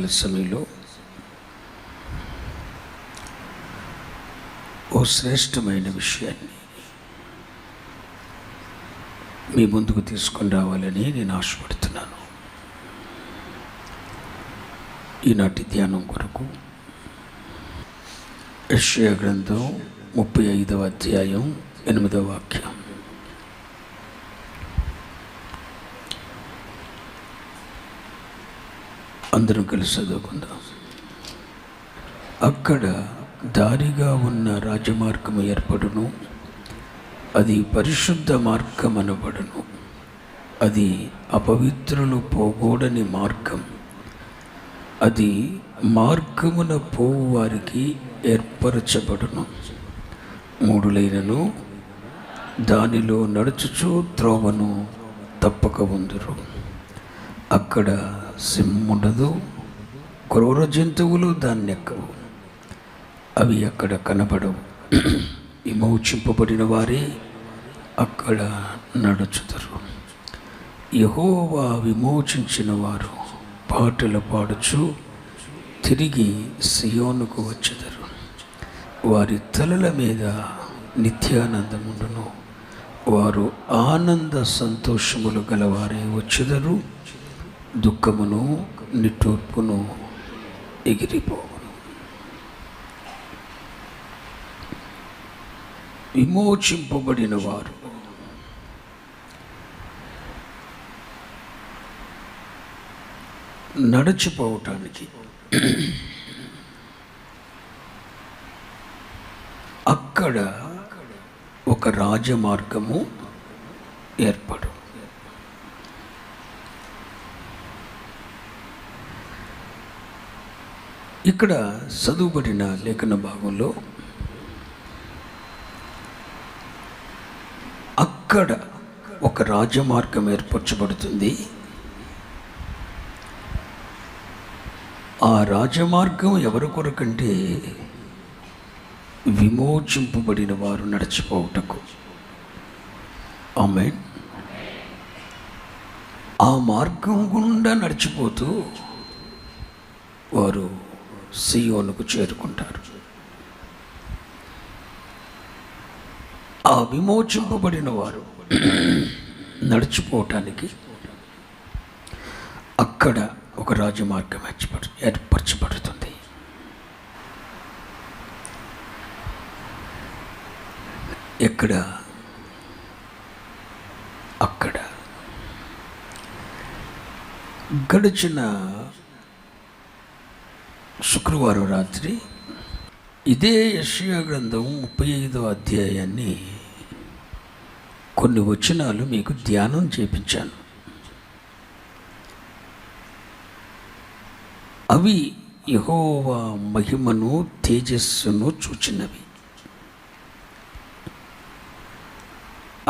ఉదయకాల సమయంలో ఓ శ్రేష్టమైన విషయాన్ని మీ ముందుకు తీసుకొని రావాలని నేను ఆశపడుతున్నాను. ఈనాటి ధ్యానం కొరకు యెషయా గ్రంథం 35వ అధ్యాయం 8వ వాక్యం. అందరం కలిసి చదువుకుందాం. అక్కడ దారిగా ఉన్న రాజమార్గము ఏర్పడును, అది పరిశుద్ధ మార్గం అనబడును. అది అపవిత్రులు పోగూడని మార్గం. అది మార్గమున పోవు వారికి ఏర్పరచబడును. మూఢులైనను దానిలో నడుచుచు త్రోవను తప్పక ఉందురు. అక్కడ సింహముండదు, క్రూర జంతువులు దాన్ని ఎక్కవు. అవి అక్కడ కనబడవు. విమోచింపబడిన వారే అక్కడ నడుచుతారు. యెహోవా విమోచించిన వారు పాటలు పాడుచు తిరిగి సియోనుకు వచ్చెదరు. వారి తలల మీద నిత్యానందముండును. వారు ఆనంద సంతోషములు గలవారే వచ్చెదరు. దుఃఖమును నిట్టూర్పును ఎగిరిపోవును. విమోచింపబడిన వారు నడిచిపోవటానికి అక్కడ ఒక రాజమార్గము ఏర్పడు. ఇక్కడ చదువుబడిన లేఖన భాగంలో అక్కడ ఒక రాజమార్గం ఏర్పరచబడుతుంది. ఆ రాజమార్గం ఎవరి కొరకంటే విమోచింపబడిన వారు నడిచిపోవుటకు. ఆమేన్. ఆ మార్గం గుండా నడిచిపోతూ వారు సియోనుకు చేరుకుంటారు. ఆ విమోచింపబడిన వారు నడిచిపోవటానికి అక్కడ ఒక రాజమార్గం ఏర్పరచబడుతుంది. ఎక్కడ? అక్కడ. గడిచిన శుక్రవారం రాత్రి ఇదే యెషయా గ్రంథం 35వ అధ్యాయాన్ని కొన్ని వచనాలు మీకు ధ్యానం చేపించాను. అవి యెహోవా మహిమను తేజస్సును చూచినవి.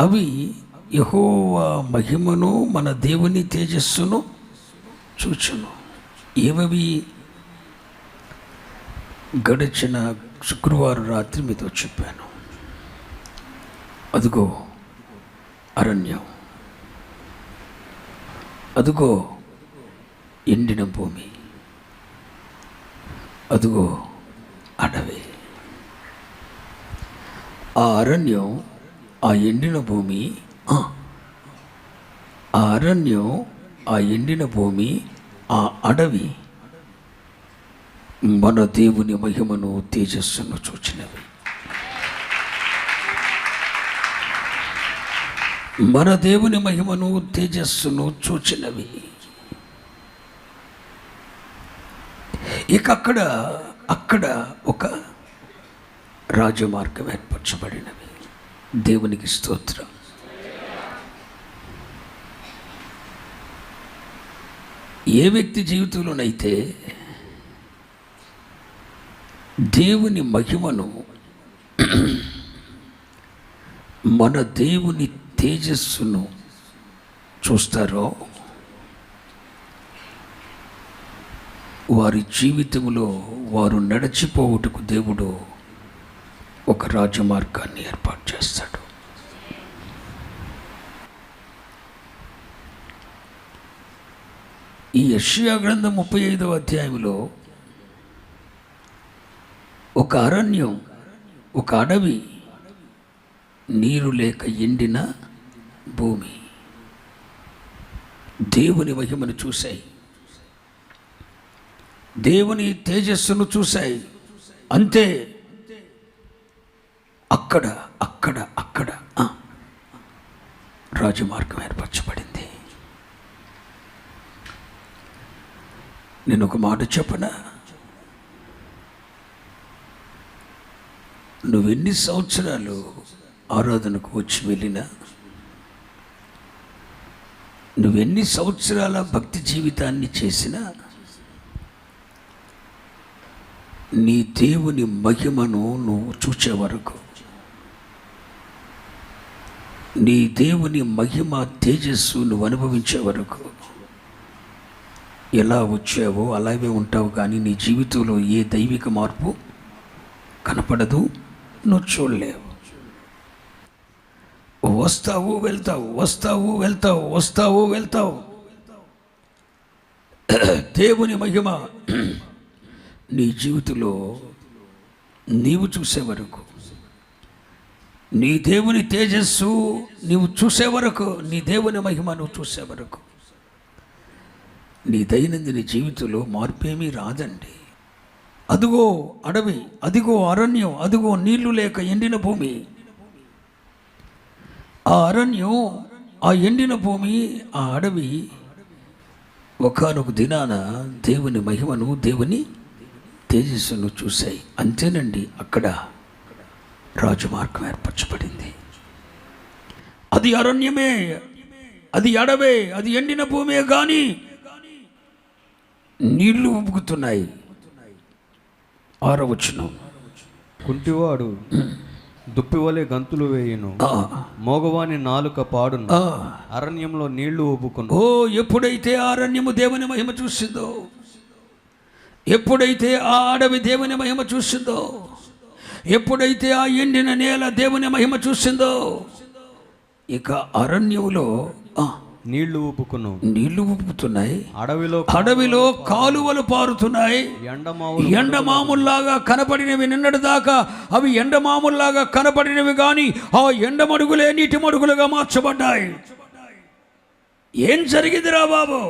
అవి యెహోవా మహిమను మన దేవుని తేజస్సును చూచును. ఏవవి? గడిచిన శుక్రవారం రాత్రి మీతో చెప్పాను. అదుగో అరణ్యం, అదుగో ఎండిన భూమి, అదుగో అడవి. ఆ అరణ్యం, ఆ ఎండిన భూమి, ఆ అరణ్యం, ఆ ఎండిన భూమి, ఆ అడవి మన దేవుని మహిమను తేజస్సును చూచినవి. మన దేవుని మహిమను తేజస్సును చూచినవి. ఇక అక్కడ ఒక రాజమార్గం ఏర్పరచబడినవి. దేవునికి స్తోత్రం. ఏ వ్యక్తి జీవితంలోనైతే దేవుని మహిమను, మన దేవుని తేజస్సును చూస్తారో వారి జీవితంలో వారు నడిచిపోవుటకు దేవుడు ఒక రాజమార్గాన్ని ఏర్పాటు చేస్తాడు. ఈ యెషయా గ్రంథం 35వ అధ్యాయంలో ఒక అరణ్యం, ఒక అడవి, నీరు లేక ఎండిన భూమి దేవుని మహిమను చూశాయి, దేవుని తేజస్సును చూశాయి. అంతే, అక్కడ అక్కడ అక్కడ రాజమార్గం ఏర్పరచబడింది. నేను ఒక మాట చెప్పనా, నువ్వెన్ని సంవత్సరాలు ఆరాధనకు వచ్చి వెళ్ళినా, నువ్వెన్ని సంవత్సరాల భక్తి జీవితాన్ని చేసినా, నీ దేవుని మహిమను నువ్వు చూసే వరకు, నీ దేవుని మహిమ తేజస్సు నువ్వు అనుభవించే వరకు ఎలా వచ్చావో అలాగే ఉంటావు. కానీ నీ జీవితంలో ఏ దైవిక మార్పు కనపడదు, నువ్వు చూడలేవు. వస్తావు వెళ్తావు, వస్తావు వెళ్తావు, వస్తావు వెళ్తావు. దేవుని మహిమ నీ జీవితంలో నీవు చూసే వరకు, నీ దేవుని తేజస్సు నీవు చూసే వరకు, నీ దేవుని మహిమ నువ్వు చూసే వరకు నీ దైనందిన జీవితంలో మార్పేమీ రాదండి. అదిగో అడవి, అదిగో అరణ్యం, అదిగో నీళ్లు లేక ఎండిన భూమి. ఆ అరణ్యం, ఆ ఎండిన భూమి, ఆ అడవి ఒకానొక దినాన దేవుని మహిమను, దేవుని తేజస్సును చూశాయి. అంతేనండి, అక్కడ రాజమార్గం ఏర్పరచబడింది. అది అరణ్యమే, అది అడవే, అది ఎండిన భూమే, కానీ నీళ్లు ఉబ్బుకుతున్నాయి. 6వ వచనం, కుంటివాడు దుప్పివలే గంతులు వేయును, మోగవాని నాలుక పాడును, అరణ్యంలో నీళ్లు ఉబ్బుకును. ఎప్పుడైతే ఆ అరణ్యము దేవుని మహిమ చూసిందో, ఎప్పుడైతే ఆ అడవి దేవుని మహిమ చూసిందో, ఎప్పుడైతే ఆ ఎండిన నేల దేవుని మహిమ చూసిందో, ఇక అరణ్యంలో నీళ్లు ఉబ్బుకును, నీళ్లు ఉబ్బుతున్నాయి. అడవిలో కాలువలు పారుతున్నాయి. ఎండమాముల్లాగా కనపడినవి నిన్నటి దాకా అవి ఎండమాముల్లాగా కనపడినవి, కానీ ఆ ఎండమడుగులే నీటి మడుగులుగా మార్చబడ్డాయి. ఏం జరిగిందిరా బాబు?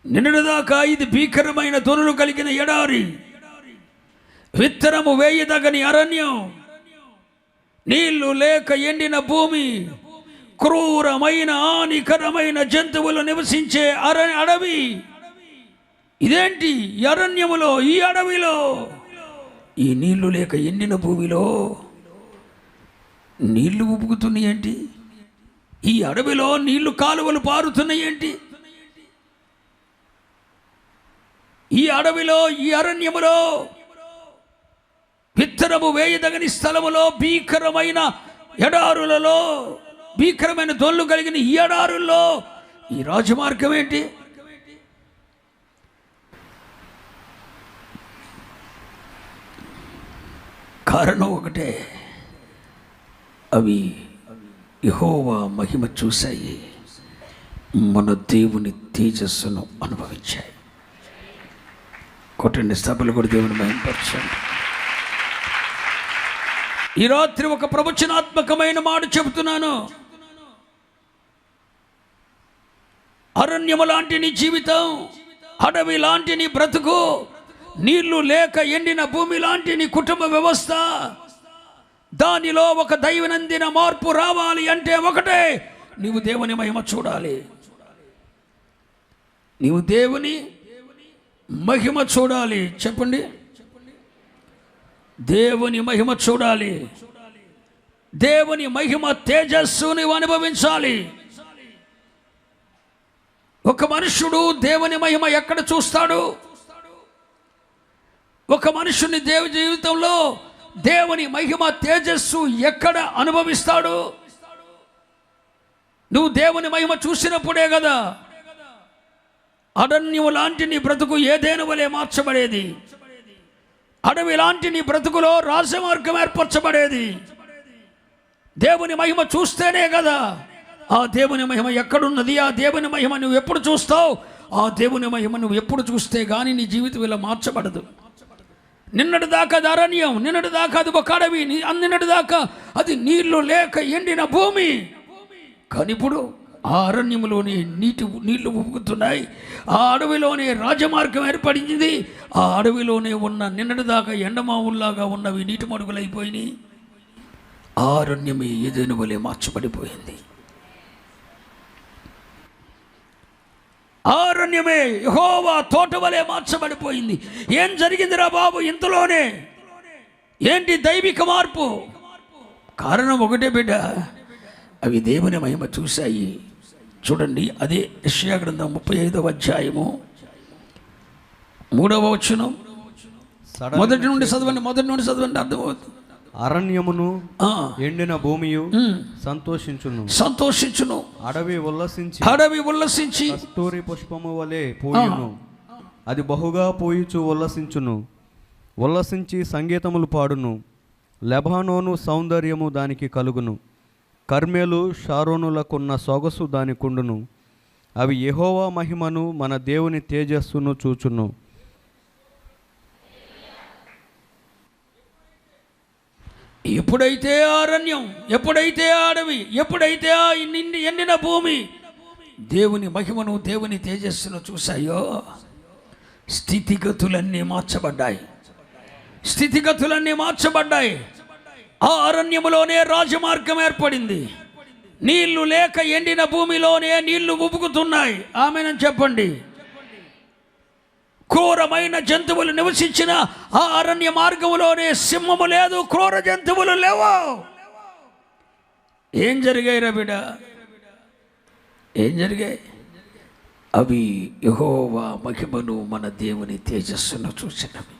నిన్నటి దాకా ఇది భీకరమైన ధ్వనులు కలిగిన ఎడారి, విత్తనము వేయదగని అరణ్యం, నీళ్లు లేక ఎండిన భూమి, క్రూరమైన హానికరమైన జంతువులు నివసించే అడవి. ఇదేంటి? ఈ అరణ్యములో, ఈ అడవిలో, ఈ నీళ్లు లేక ఎండిన భూమిలో నీళ్లు ఉబ్బుకుతున్నాయి ఏంటి? ఈ అడవిలో నీళ్లు కాలువలు పారుతున్నాయి ఏంటి? ఈ అడవిలో, ఈ అరణ్యములో, విత్తనము వేయదగని స్థలములో, భీకరమైన ఎడారులలో, భీకరమైన దొల్లు కలిగిన ఈ ఎడారుల్లో ఈ రాజమార్గం ఏంటి? కారణం ఒకటే, అవి యెహోవా మహిమ చూశాయి, మన దేవుని తేజస్సును అనుభవించాయి. కొట్టండి స్థాపలు కూడా దేవుని మహిమపరచండి. ఈ రాత్రి ఒక ప్రవచనాత్మకమైన మాట చెబుతున్నాను. అరణ్యము లాంటి నీ జీవితం, అడవి లాంటి నీ బ్రతుకు, నీళ్లు లేక ఎండిన భూమి లాంటి నీ కుటుంబ వ్యవస్థ, దానిలో ఒక దైవనందిన మార్పు రావాలి అంటే ఒకటే, నీవు దేవుని మహిమ చూడాలి. నీవు దేవుని మహిమ చూడాలి. చెప్పండి, దేవుని మహిమ చూడాలి. దేవుని మహిమ తేజస్సు నీవు అనుభవించాలి. ఒక మనుషుడు దేవుని మహిమ ఎక్కడ చూస్తాడు? ఒక మనుషుని జీవితంలో దేవుని మహిమ తేజస్సు ఎక్కడ అనుభవిస్తాడు? నువ్వు దేవుని మహిమ చూసినప్పుడే కదా అరణ్యము లాంటి నీ బ్రతుకు ఏదేను వలె మార్చబడేది. అడవి లాంటి నీ బ్రతుకులో రాజమార్గం ఏర్పరచబడేది. దేవుని మహిమ చూస్తేనే కదా ఆ దేవుని మహిమ ఎక్కడున్నది? ఆ దేవుని మహిమ నువ్వు ఎప్పుడు చూస్తావు? ఆ దేవుని మహిమ నువ్వు ఎప్పుడు చూస్తే కానీ నీ జీవితం ఇలా మార్చబడదు. నిన్నటి దాకా అది అరణ్యం, నిన్నటి దాకా అది ఒక అడవి, నిన్నటి దాకా అది నీళ్లు లేక ఎండిన భూమి. కానీ ఇప్పుడు ఆ అరణ్యంలోని నీళ్లు ఉబ్బుకుతున్నాయి. ఆ అడవిలోనే రాజమార్గం ఏర్పడింది. ఆ అడవిలోనే ఉన్న నిన్నటి దాకా ఎండమావుల్లాగా ఉన్నవి నీటి మడుగులైపోయినాయి. ఆ అరణ్యమే ఏదైనా వలె మార్చబడిపోయింది. అరణ్యమే యెహోవా తోట వలె మార్చబడిపోయింది. ఏం జరిగిందిరా బాబు ఇంతలోనే? ఏంటి దైవిక మార్పు? కారణం ఒకటే బిడ్డ, అవి దేవుని మహిమ చూశాయి. చూడండి, అదే యెషయా గ్రంథం 35వ అధ్యాయము 3వ వచనం. మొదటి నుండి చదవండి, అర్థమవుతుంది. అరణ్యమును ఎండిన భూమియు సంతోషించును. అడవి ఉల్లసించి కస్తూరి పుష్పము వలె పూయును. అది బహుగా పూయుచు ఉల్లసించి సంగీతములు పాడును. లెబానోను సౌందర్యము దానికి కలుగును. కర్మెలు షారోనులకున్న సొగసు దానికుండును. అవి యెహోవా మహిమను మన దేవుని తేజస్సును చూచును. ఎప్పుడైతే అరణ్యం, ఎప్పుడైతే అడవి, ఎప్పుడైతే ఆ ఎండిన భూమి దేవుని మహిమను, దేవుని తేజస్సును చూశాయో స్థితిగతులన్నీ మార్చబడ్డాయి. ఆ అరణ్యములోనే రాజమార్గం ఏర్పడింది. నీళ్లు లేక ఎండిన భూమిలోనే నీళ్లు ఉబుకుతున్నాయి. ఆమేనని చెప్పండి. క్రూరమైన జంతువులు నివసించిన ఆ అరణ్య మార్గములోనే సింహము లేదు, క్రూర జంతువులు లేవు. ఏం జరిగాయి బిడ్డ? ఏం జరిగాయి? అవి యెహోవా మహిమను, మన దేవుని తేజస్సును చూసినవి.